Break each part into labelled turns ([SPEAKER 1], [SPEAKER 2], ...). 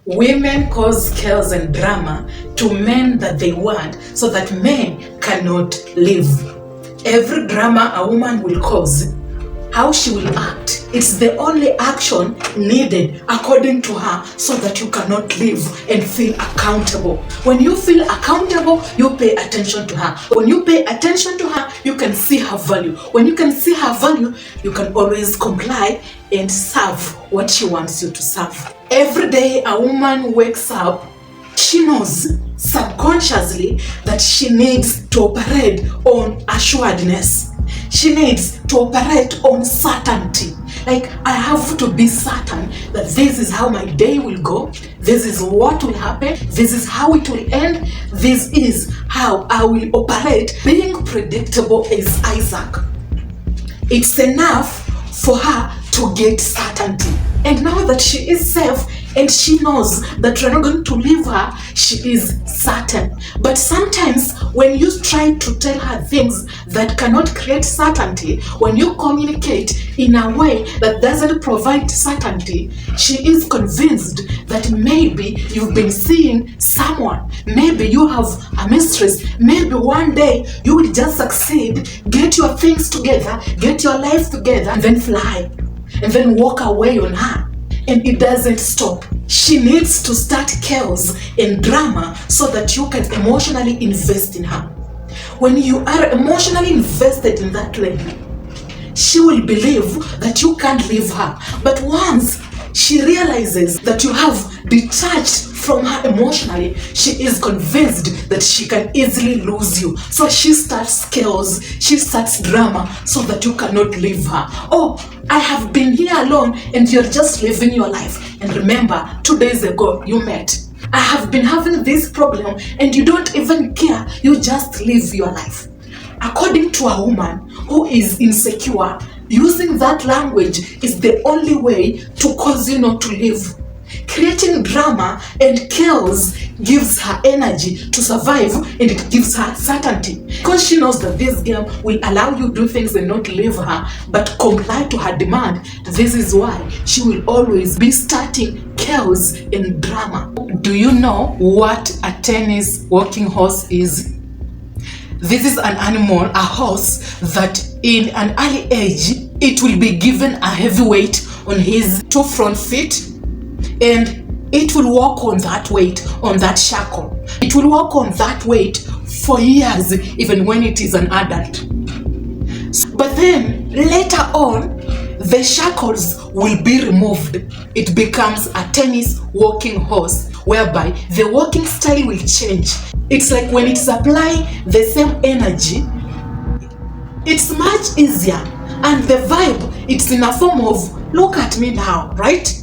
[SPEAKER 1] Women cause chaos and drama to men that they want so that men cannot live. Every drama a woman will cause, how she will act, it's the only action needed according to her so that you cannot live and feel accountable. When you feel accountable, you pay attention to her. When you pay attention to her, you can see her value. When you can see her value, you can always comply and serve what she wants you to serve. Every day a woman wakes up, she knows subconsciously that she needs to operate on assuredness. She needs to operate on certainty. Like, I have to be certain that this is how my day will go, this is what will happen, this is how it will end, this is how I will operate. Being predictable is Isaac. It's enough for her to get certainty. And now that she is safe and she knows that you're not going to leave her, she is certain. But sometimes when you try to tell her things that cannot create certainty, when you communicate in a way that doesn't provide certainty, she is convinced that maybe you've been seeing someone, maybe you have a mistress, maybe one day you will just succeed, get your things together, get your life together, and then fly, and then walk away on her. And it doesn't stop. She needs to start chaos and drama so that you can emotionally invest in her. When you are emotionally invested in that lady, she will believe that you can't leave her. But once she realizes that you have detached from her emotionally, she is convinced that she can easily lose you. So she starts chaos, she starts drama so that you cannot leave her. Oh, I have been here alone and you're just living your life. And remember, 2 days ago you met. I have been having this problem and you don't even care, you just live your life. According to a woman who is insecure, using that language is the only way to cause you not to live. Creating drama and chaos gives her energy to survive, and it gives her certainty because she knows that this game will allow you to do things and not leave her but comply to her demand. This is why she will always be starting chaos and drama. Do you know what a tennis walking horse is? This is an animal, a horse, that in an early age it will be given a heavy weight on his 2 front feet, and it will walk on that weight, on that shackle. It will walk on that weight for years, even when it is an adult. But then later on, the shackles will be removed. It becomes a tennis walking horse, whereby the walking style will change. It's like when it's applying the same energy, it's much easier, and the vibe, it's in a form of, look at me now, right?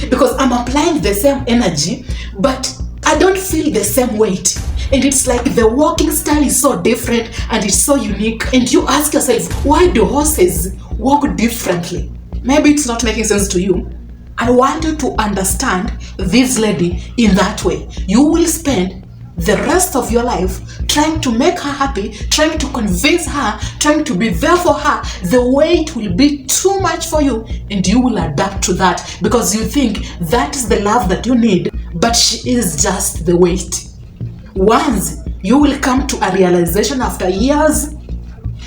[SPEAKER 1] Because I'm applying the same energy, but I don't feel the same weight. And it's like the walking style is so different and it's so unique. And you ask yourself, why do horses walk differently? Maybe it's not making sense to you. I want you to understand this lady in that way. You will spend the rest of your life trying to make her happy, trying to convince her, trying to be there for her. The weight will be too much for you, and you will adapt to that because you think that is the love that you need, but she is just the weight. Once you will come to a realization after years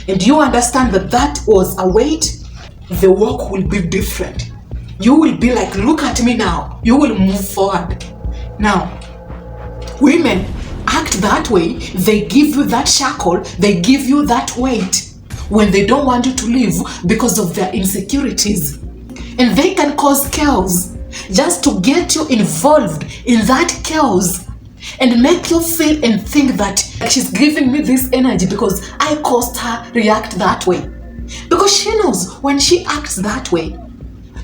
[SPEAKER 1] and you understand that that was a weight, the walk will be different. You will be like, look at me now. You will move forward. Now, women act that way. They give you that shackle, they give you that weight when they don't want you to live because of their insecurities. And they can cause chaos just to get you involved in that chaos and make you feel and think that she's giving me this energy because I caused her react that way. Because she knows when she acts that way,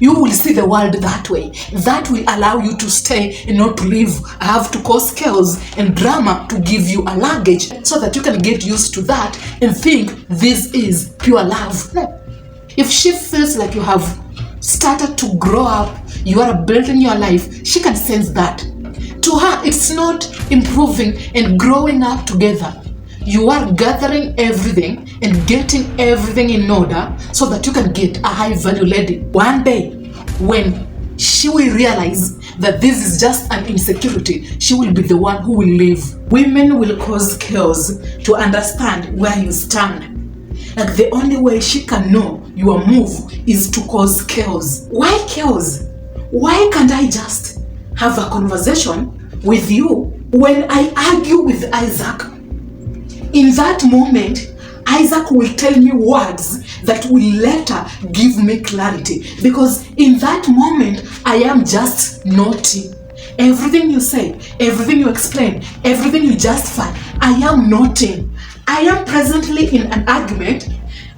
[SPEAKER 1] you will see the world that way. That will allow you to stay and not to leave. I have to cause chaos and drama to give you a luggage so that you can get used to that and think this is pure love. No. If she feels like you have started to grow up, you are building your life, she can sense that. To her, it's not improving and growing up together. You are gathering everything and getting everything in order so that you can get a high value lady. One day, when she will realize that this is just an insecurity, she will be the one who will leave. Women will cause chaos to understand where you stand. Like the only way she can know your move is to cause chaos. Why chaos? Why can't I just have a conversation with you? When I argue with Isaac, in that moment, Isaac will tell me words that will later give me clarity. Because in that moment, I am just noting. Everything you say, everything you explain, everything you justify, I am noting. I am presently in an argument,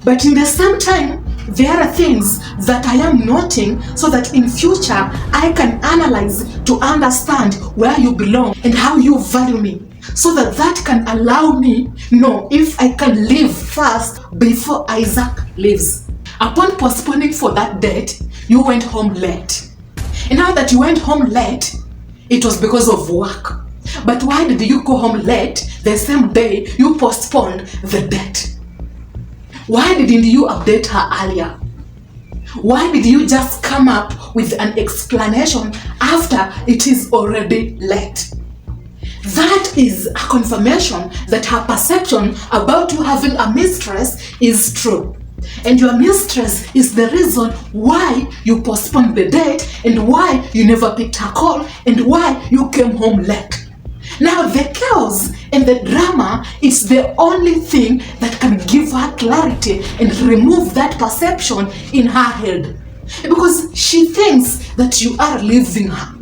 [SPEAKER 1] but in the same time, there are things that I am noting so that in future I can analyze to understand where you belong and how you value me, so that that can allow me know if I can leave first before Isaac leaves. Upon postponing for that date, you went home late. And now that you went home late, it was because of work. But why did you go home late the same day you postponed the date? Why didn't you update her earlier? Why did you just come up with an explanation after it is already late? That is a confirmation that her perception about you having a mistress is true. And your mistress is the reason why you postponed the date and why you never picked her call and why you came home late. Now the chaos and the drama is the only thing that can give her clarity and remove that perception in her head. Because she thinks that you are leaving her.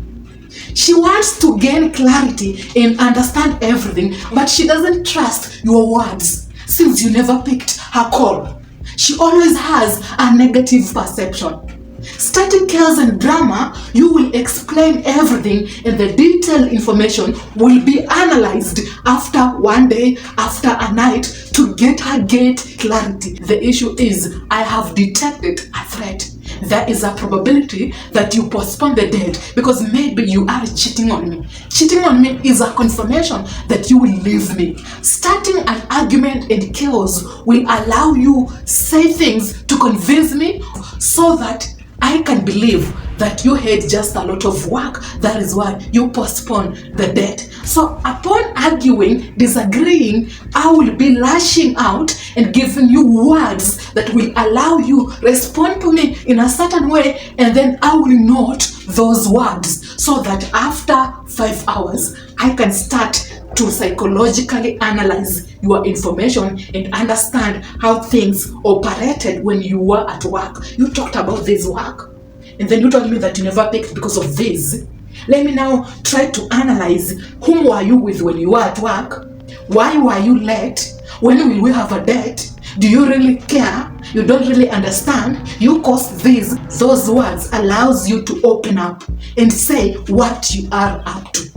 [SPEAKER 1] She wants to gain clarity and understand everything, but she doesn't trust your words since you never picked her call. She always has a negative perception. Starting chaos and drama, you will explain everything and the detailed information will be analyzed after one day, after a night, to get her clarity. The issue is, I have detected a threat. There is a probability that you postpone the date because maybe you are cheating on me. Cheating on me is a confirmation that you will leave me. Starting an argument and chaos will allow you say things to convince me so that I can believe that you had just a lot of work. That is why you postpone the date. So upon arguing, disagreeing, I will be lashing out and giving you words that will allow you respond to me in a certain way, and then I will note those words so that after 5 hours, I can start to psychologically analyze your information and understand how things operated when you were at work. You talked about this work, and then you told me that you never picked because of this. Let me now try to analyze whom were you with when you were at work? Why were you late? When will we have a date? Do you really care? You don't really understand? You caused this. Those words allows you to open up and say what you are up to.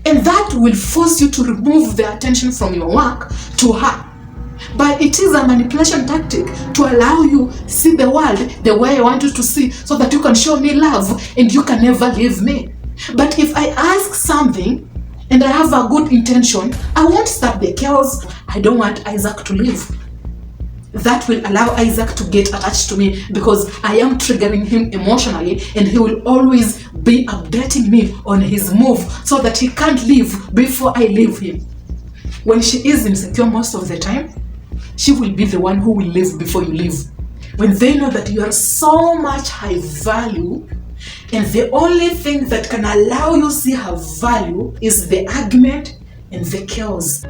[SPEAKER 1] And that will force you to remove the attention from your work to her. But it is a manipulation tactic to allow you see the world the way I want you to see, so that you can show me love and you can never leave me. But if I ask something and I have a good intention, I won't start the chaos. I don't want Isaac to leave. That will allow Isaac to get attached to me because I am triggering him emotionally, and he will always be updating me on his move so that he can't leave before I leave him. When she is insecure most of the time, she will be the one who will leave before you leave. When they know that you are so much high value, and the only thing that can allow you see her value is the argument and the chaos.